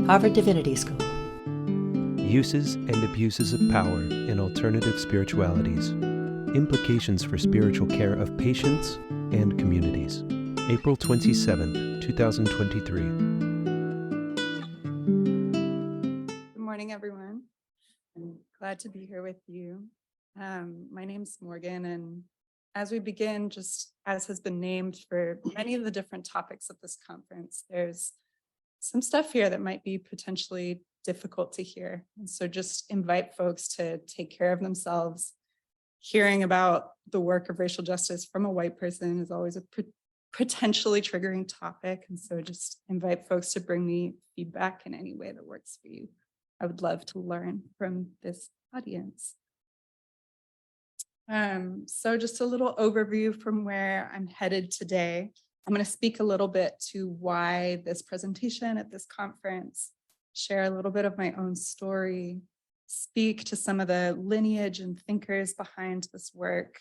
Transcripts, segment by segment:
Harvard Divinity School. Uses and abuses of power in alternative spiritualities. Implications for spiritual care of patients and communities. April 27th, 2023. Good morning, everyone. I'm glad to be here with you. My name's Morgan, and as we begin, just as has been named for many of the different topics of this conference, there's some stuff here that might be potentially difficult to hear. And so just invite folks to take care of themselves. Hearing about the work of racial justice from a white person is always a potentially triggering topic. And so just invite folks to bring me feedback in any way that works for you. I would love to learn from this audience. So just a little overview from where I'm headed today. I'm going to speak a little bit to why this presentation at this conference, share a little bit of my own story, speak to some of the lineage and thinkers behind this work,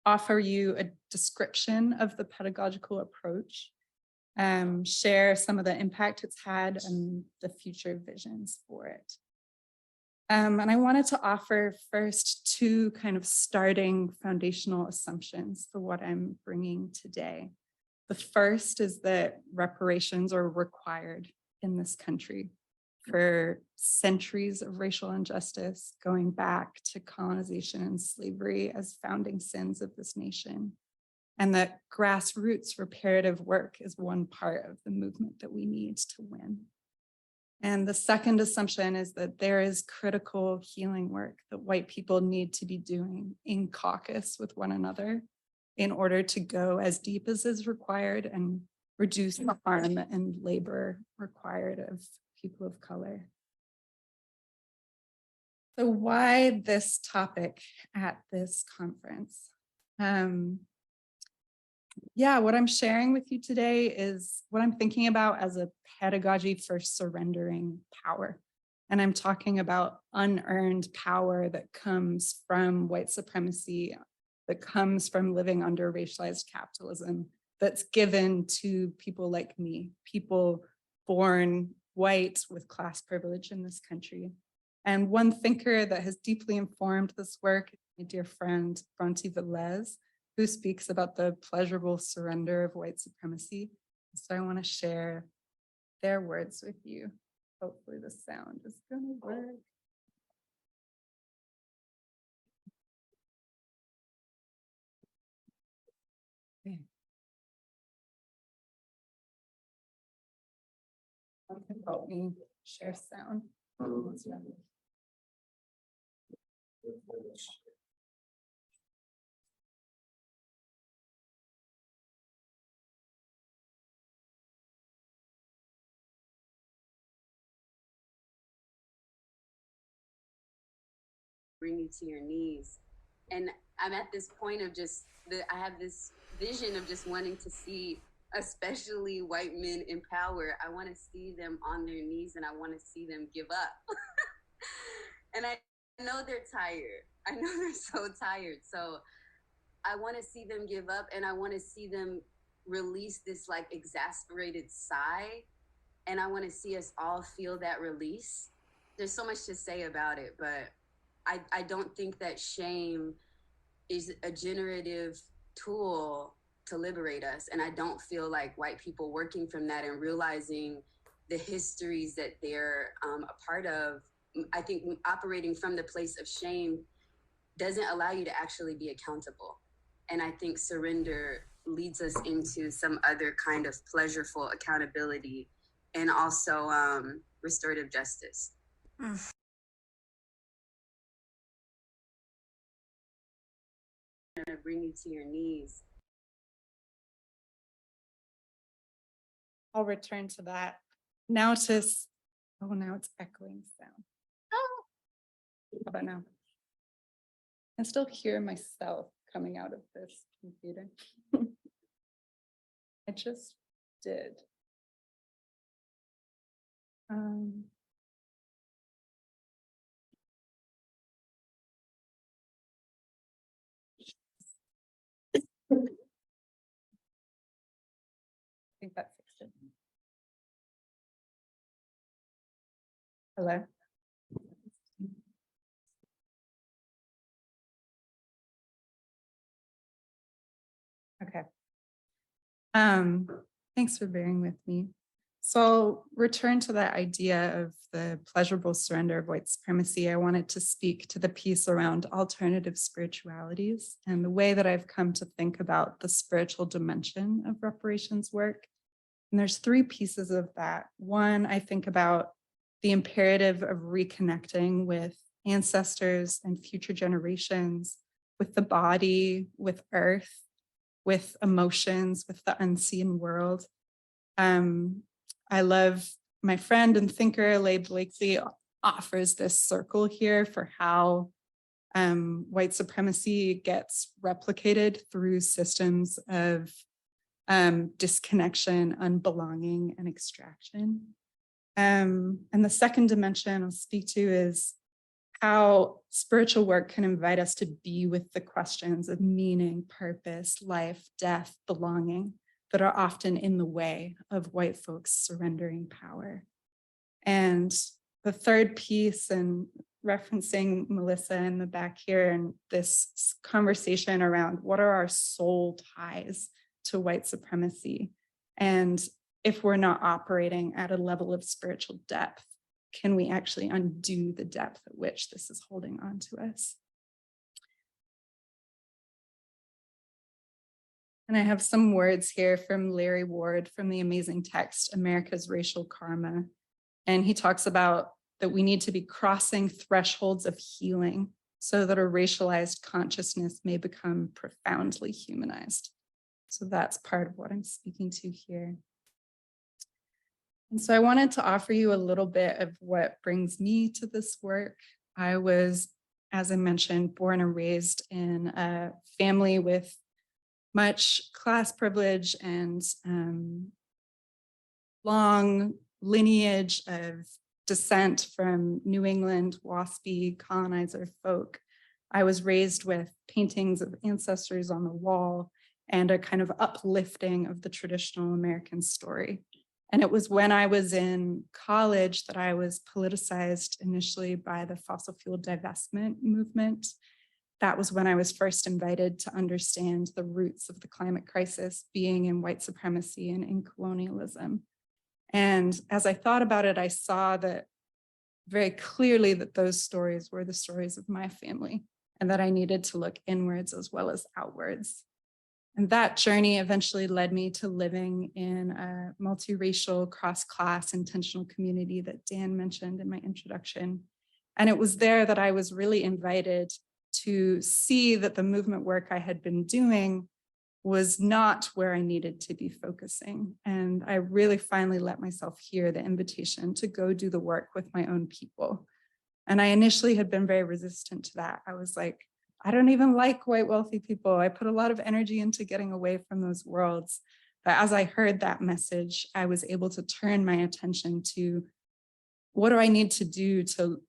offer you a description of the pedagogical approach, share some of the impact it's had and the future visions for it. And I wanted to offer first two kind of starting foundational assumptions for what I'm bringing today. The first is that reparations are required in this country for centuries of racial injustice, going back to colonization and slavery as founding sins of this nation. And that grassroots reparative work is one part of the movement that we need to win. And the second assumption is that there is critical healing work that white people need to be doing in caucus with one another in order to go as deep as is required and reduce the harm and labor required of people of color. So why this topic at this conference? What I'm sharing with you today is what I'm thinking about as a pedagogy for surrendering power. And I'm talking about unearned power that comes from white supremacy, that comes from living under racialized capitalism, that's given to people like me, people born white with class privilege in this country. And one thinker that has deeply informed this work, my dear friend, Bronte Velez, who speaks about the pleasurable surrender of white supremacy. So I want to share their words with you. Hopefully the sound is going to work. Okay. Someone can help me share sound. Bring you to your knees. And I'm at this point of I have this vision of just wanting to see, especially white men in power. I want to see them on their knees and I want to see them give up. And I know they're tired. I know they're so tired. So I want to see them give up and I want to see them release this like exasperated sigh. And I want to see us all feel that release. There's so much to say about it, but I don't think that shame is a generative tool to liberate us. And I don't feel like white people working from that and realizing the histories that they're a part of, I think operating from the place of shame doesn't allow you to actually be accountable. And I think surrender leads us into some other kind of pleasureful accountability and also restorative justice. To bring you to your knees. I'll return to that. Now it's echoing sound. Oh. How about now? I still hear myself coming out of this computer. I just did. I think that fixed it. Hello. Okay. Thanks for bearing with me. So I'll return to that idea of the pleasurable surrender of white supremacy. I wanted to speak to the piece around alternative spiritualities and the way that I've come to think about the spiritual dimension of reparations work. And there's three pieces of that. One, I think about the imperative of reconnecting with ancestors and future generations, with the body, with earth, with emotions, with the unseen world. I love my friend and thinker, Leigh Blakely, offers this circle here for how white supremacy gets replicated through systems of disconnection, unbelonging, and extraction. And the second dimension I'll speak to is how spiritual work can invite us to be with the questions of meaning, purpose, life, death, belonging that are often in the way of white folks surrendering power. And the third piece, and referencing Melissa in the back here, and this conversation around what are our soul ties to white supremacy? And if we're not operating at a level of spiritual depth, can we actually undo the depth at which this is holding on to us? And I have some words here from Larry Ward from the amazing text, America's Racial Karma. And he talks about that we need to be crossing thresholds of healing so that a racialized consciousness may become profoundly humanized. So that's part of what I'm speaking to here. And so I wanted to offer you a little bit of what brings me to this work. I was, as I mentioned, born and raised in a family with much class privilege and long lineage of descent from New England, waspy colonizer folk. I was raised with paintings of ancestors on the wall and a kind of uplifting of the traditional American story. And it was when I was in college that I was politicized initially by the fossil fuel divestment movement. That was when I was first invited to understand the roots of the climate crisis being in white supremacy and in colonialism. And as I thought about it, I saw that very clearly that those stories were the stories of my family and that I needed to look inwards as well as outwards. And that journey eventually led me to living in a multiracial, cross-class, intentional community that Dan mentioned in my introduction. And it was there that I was really invited to see that the movement work I had been doing was not where I needed to be focusing. And I really finally let myself hear the invitation to go do the work with my own people. And I initially had been very resistant to that. I was like, I don't even like white wealthy people. I put a lot of energy into getting away from those worlds. But as I heard that message, I was able to turn my attention to what do I need to do to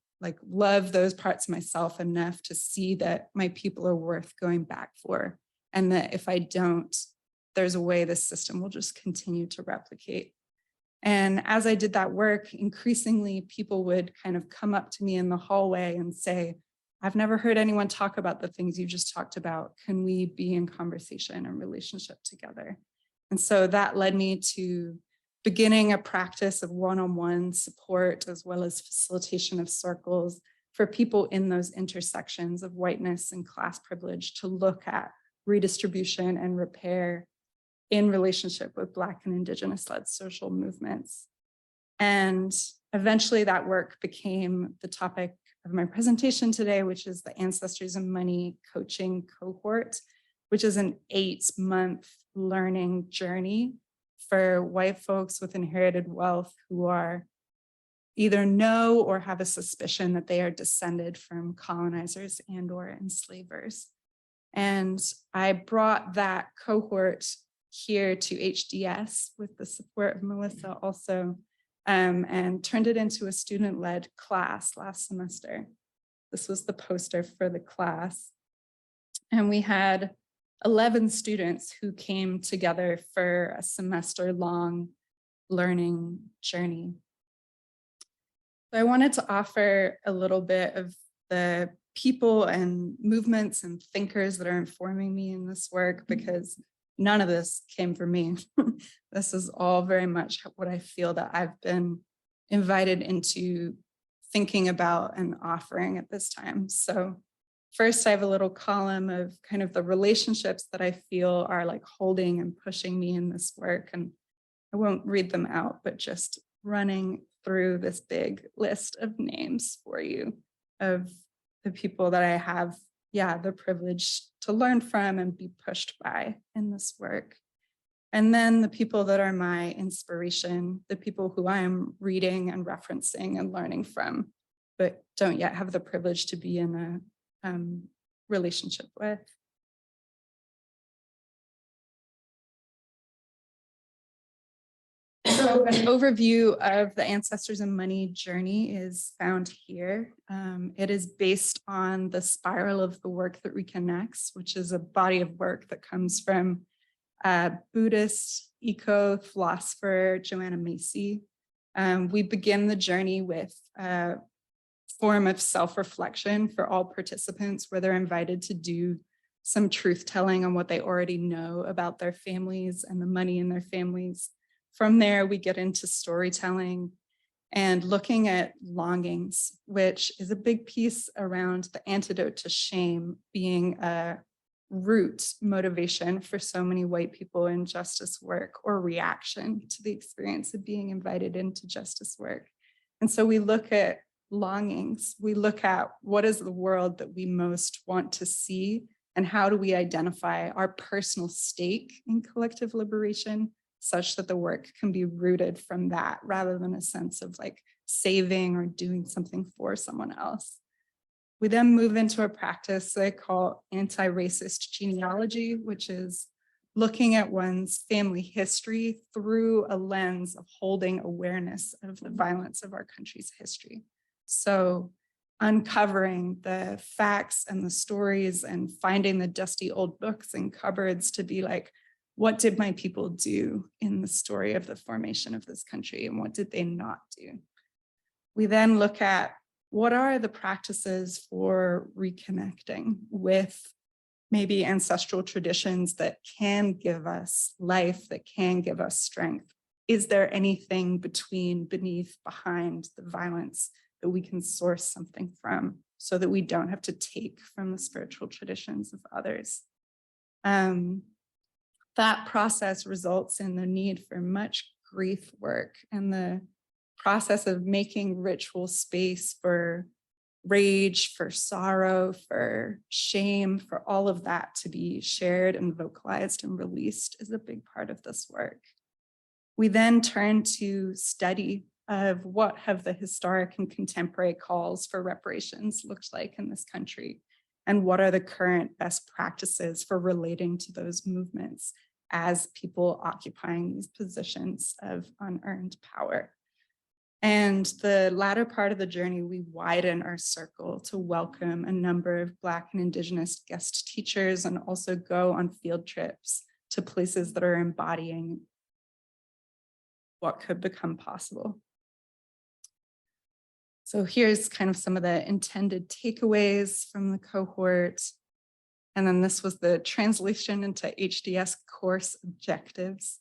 love those parts of myself enough to see that my people are worth going back for. And that if I don't, there's a way this system will just continue to replicate. And as I did that work, increasingly people would kind of come up to me in the hallway and say, I've never heard anyone talk about the things you just talked about. Can we be in conversation and relationship together? And so that led me to beginning a practice of one-on-one support as well as facilitation of circles for people in those intersections of whiteness and class privilege to look at redistribution and repair in relationship with Black and Indigenous-led social movements. And eventually that work became the topic of my presentation today, which is the Ancestors and Money Coaching Cohort, which is an 8-month learning journey for white folks with inherited wealth who are either know or have a suspicion that they are descended from colonizers and or enslavers. And I brought that cohort here to HDS with the support of Melissa also, and turned it into a student-led class last semester. This was the poster for the class. And we had 11 students who came together for a semester-long learning journey. I wanted to offer a little bit of the people and movements and thinkers that are informing me in this work, because none of this came from me. This is all very much what I feel that I've been invited into thinking about and offering at this time. So first, I have a little column of kind of the relationships that I feel are like holding and pushing me in this work. And I won't read them out, but just running through this big list of names for you of the people that I have, the privilege to learn from and be pushed by in this work. And then the people that are my inspiration, the people who I am reading and referencing and learning from, but don't yet have the privilege to be in a relationship with. So an overview of the Ancestors and Money journey is found here. It is based on the spiral of the Work That Reconnects, which is a body of work that comes from Buddhist eco-philosopher Joanna Macy. We begin the journey with a form of self-reflection for all participants, where they're invited to do some truth-telling on what they already know about their families and the money in their families. From there, we get into storytelling and looking at longings, which is a big piece around the antidote to shame being a root motivation for so many white people in justice work, or reaction to the experience of being invited into justice work. And so we look at longings, we look at what is the world that we most want to see, and how do we identify our personal stake in collective liberation, such that the work can be rooted from that, rather than a sense of like saving or doing something for someone else. We then move into a practice that I call anti-racist genealogy, which is looking at one's family history through a lens of holding awareness of the violence of our country's history. So uncovering the facts and the stories and finding the dusty old books and cupboards to be like, what did my people do in the story of the formation of this country, and what did they not do? We then look at what are the practices for reconnecting with maybe ancestral traditions that can give us life, that can give us strength. Is there anything beneath, behind the violence that we can source something from, so that we don't have to take from the spiritual traditions of others? That process results in the need for much grief work, and the process of making ritual space for rage, for sorrow, for shame, for all of that to be shared and vocalized and released is a big part of this work. We then turn to study of what have the historic and contemporary calls for reparations looked like in this country, and what are the current best practices for relating to those movements as people occupying these positions of unearned power. And the latter part of the journey, we widen our circle to welcome a number of Black and Indigenous guest teachers, and also go on field trips to places that are embodying what could become possible. So here's kind of some of the intended takeaways from the cohort. And then this was the translation into HDS course objectives.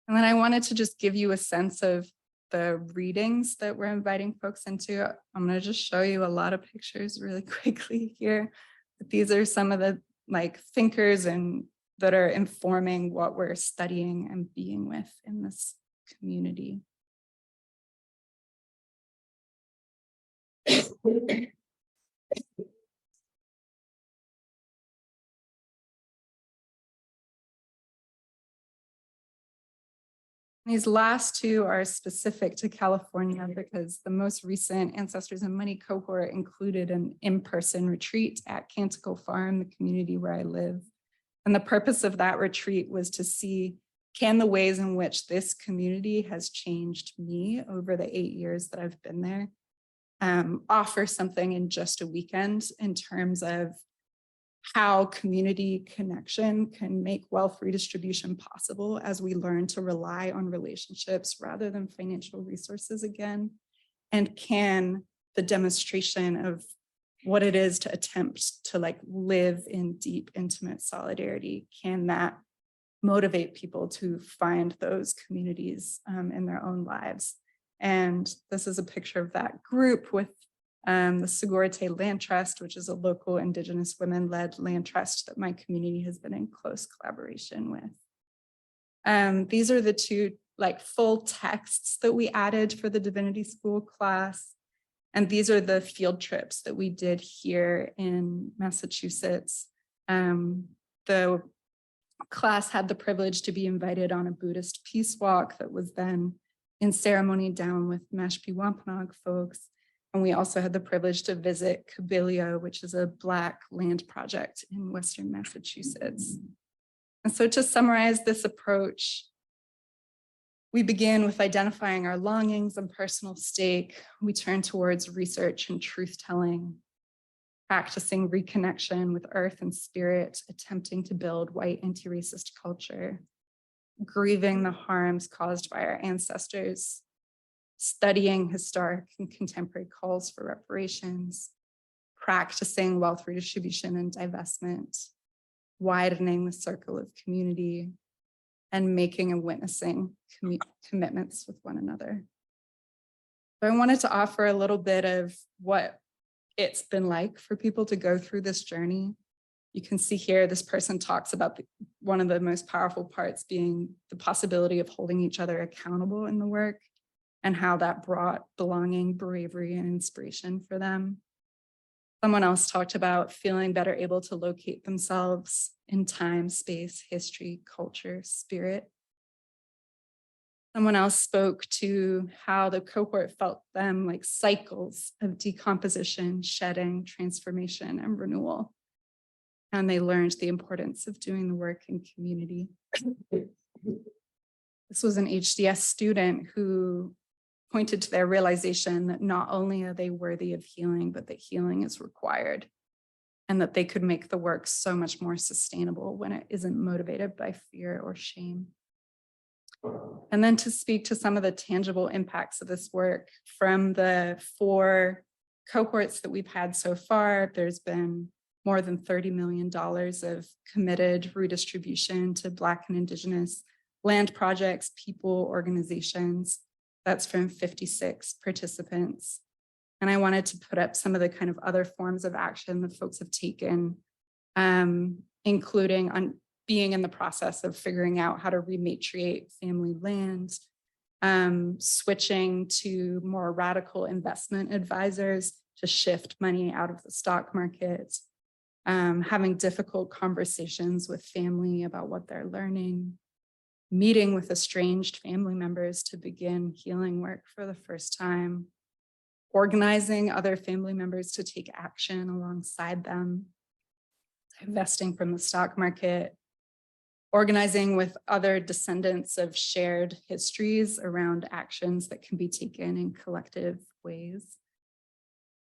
And then I wanted to just give you a sense of the readings that we're inviting folks into. I'm going to just show you a lot of pictures really quickly here. But these are some of the like thinkers and that are informing what we're studying and being with in this community. These last two are specific to California, because the most recent Ancestors and Money cohort included an in-person retreat at Canticle Farm, the community where I live. And the purpose of that retreat was to see, can the ways in which this community has changed me over the 8 years that I've been there offer something in just a weekend in terms of how community connection can make wealth redistribution possible as we learn to rely on relationships rather than financial resources again. And can the demonstration of what it is to attempt to like live in deep, intimate solidarity, can that motivate people to find those communities in their own lives? And this is a picture of that group with the Segurite Land Trust, which is a local Indigenous women-led land trust that my community has been in close collaboration with. These are the two like full texts that we added for the Divinity School class. And these are the field trips that we did here in Massachusetts. The class had the privilege to be invited on a Buddhist peace walk that was then in ceremony down with Mashpee Wampanoag folks. And we also had the privilege to visit Kabilia, which is a Black land project in Western Massachusetts. And so to summarize this approach, we begin with identifying our longings and personal stake. We turn towards research and truth-telling, practicing reconnection with earth and spirit, attempting to build white anti-racist culture, grieving the harms caused by our ancestors, studying historic and contemporary calls for reparations, practicing wealth redistribution and divestment, widening the circle of community, and making and witnessing commitments with one another. So I wanted to offer a little bit of what it's been like for people to go through this journey. You can see here, this person talks about one of the most powerful parts being the possibility of holding each other accountable in the work, and how that brought belonging, bravery, and inspiration for them. Someone else talked about feeling better able to locate themselves in time, space, history, culture, spirit. Someone else spoke to how the cohort felt them like cycles of decomposition, shedding, transformation, and renewal. And they learned the importance of doing the work in community. This was an HDS student who pointed to their realization that not only are they worthy of healing, but that healing is required, and that they could make the work so much more sustainable when it isn't motivated by fear or shame. And then to speak to some of the tangible impacts of this work from the 4 cohorts that we've had so far, there's been more than $30 million of committed redistribution to Black and Indigenous land projects, people, organizations. That's from 56 participants. And I wanted to put up some of the kind of other forms of action that folks have taken, including on being in the process of figuring out how to rematriate family land, switching to more radical investment advisors to shift money out of the stock market, having difficult conversations with family about what they're learning, meeting with estranged family members to begin healing work for the first time, organizing other family members to take action alongside them, divesting from the stock market, organizing with other descendants of shared histories around actions that can be taken in collective ways,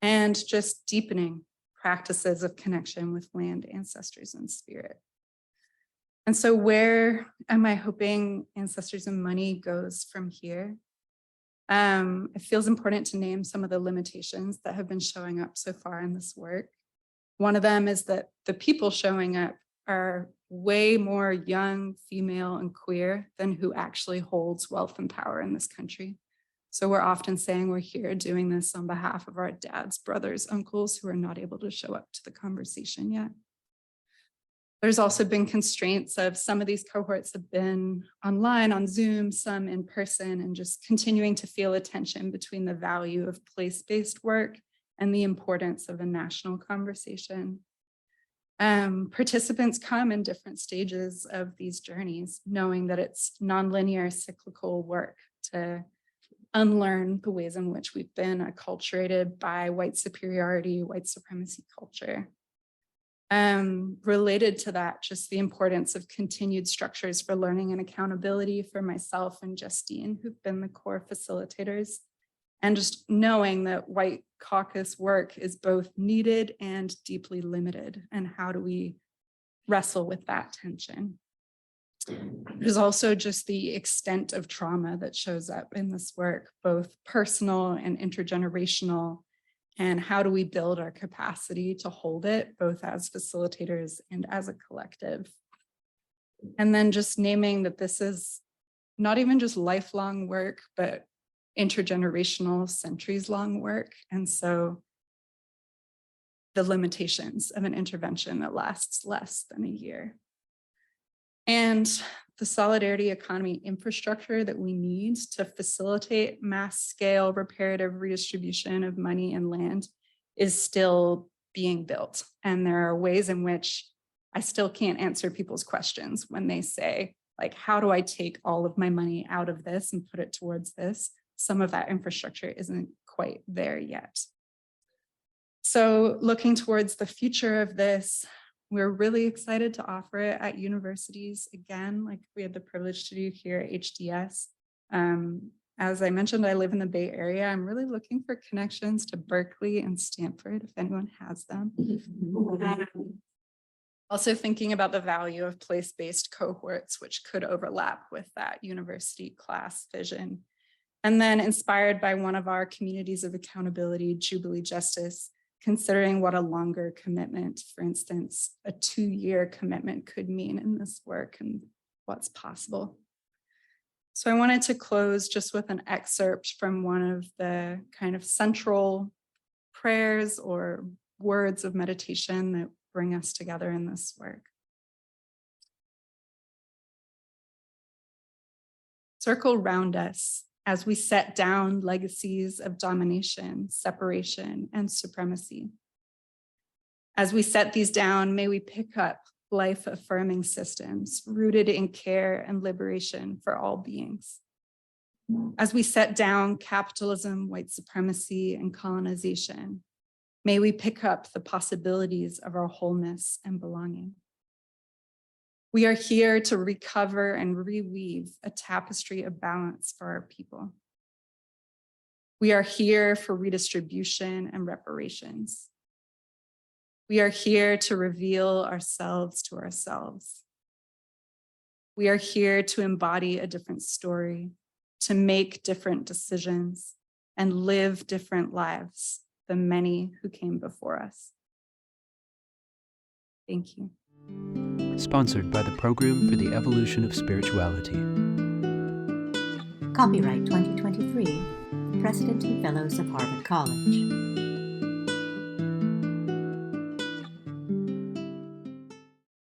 and just deepening practices of connection with land, ancestors, and spirit. And so where am I hoping Ancestors and Money goes from here? It feels important to name some of the limitations that have been showing up so far in this work. One of them is that the people showing up are way more young, female, and queer than who actually holds wealth and power in this country. So we're often saying we're here doing this on behalf of our dads, brothers, uncles who are not able to show up to the conversation yet. There's also been constraints of some of these cohorts have been online on Zoom, some in person, and just continuing to feel a tension between the value of place-based work and the importance of a national conversation. Participants come in different stages of these journeys, knowing that it's nonlinear, cyclical work to unlearn the ways in which we've been acculturated by white superiority, white supremacy culture. Related to that, just the importance of continued structures for learning and accountability for myself and Justine, who've been the core facilitators, And just knowing that white caucus work is both needed and deeply limited. And how do we wrestle with that tension? There's also just the extent of trauma that shows up in this work, both personal and intergenerational. And how do we build our capacity to hold it, both as facilitators and as a collective? And then just naming that this is not even just lifelong work, but intergenerational, centuries-long work. And so the limitations of an intervention that lasts less than a year. And the solidarity economy infrastructure that we need to facilitate mass-scale reparative redistribution of money and land is still being built. And there are ways in which I still can't answer people's questions when they say, like, how do I take all of my money out of this and put it towards this? Some of that infrastructure isn't quite there yet. So looking towards the future of this, we're really excited to offer it at universities again, like we had the privilege to do here at HDS. As I mentioned, I live in the Bay Area. I'm really looking for connections to Berkeley and Stanford, if anyone has them. Also thinking about the value of place-based cohorts, which could overlap with that university class vision. And then inspired by one of our communities of accountability, Jubilee Justice, considering what a longer commitment, for instance, a 2-year commitment could mean in this work and what's possible. So I wanted to close just with an excerpt from one of the kind of central prayers or words of meditation that bring us together in this work. Circle round us as we set down legacies of domination, separation, and supremacy. As we set these down, may we pick up life-affirming systems rooted in care and liberation for all beings. As we set down capitalism, white supremacy, and colonization, may we pick up the possibilities of our wholeness and belonging. We are here to recover and reweave a tapestry of balance for our people. We are here for redistribution and reparations. We are here to reveal ourselves to ourselves. We are here to embody a different story, to make different decisions, and live different lives than many who came before us. Thank you. Sponsored by the Program for the Evolution of Spirituality. Copyright 2023, the President and Fellows of Harvard College.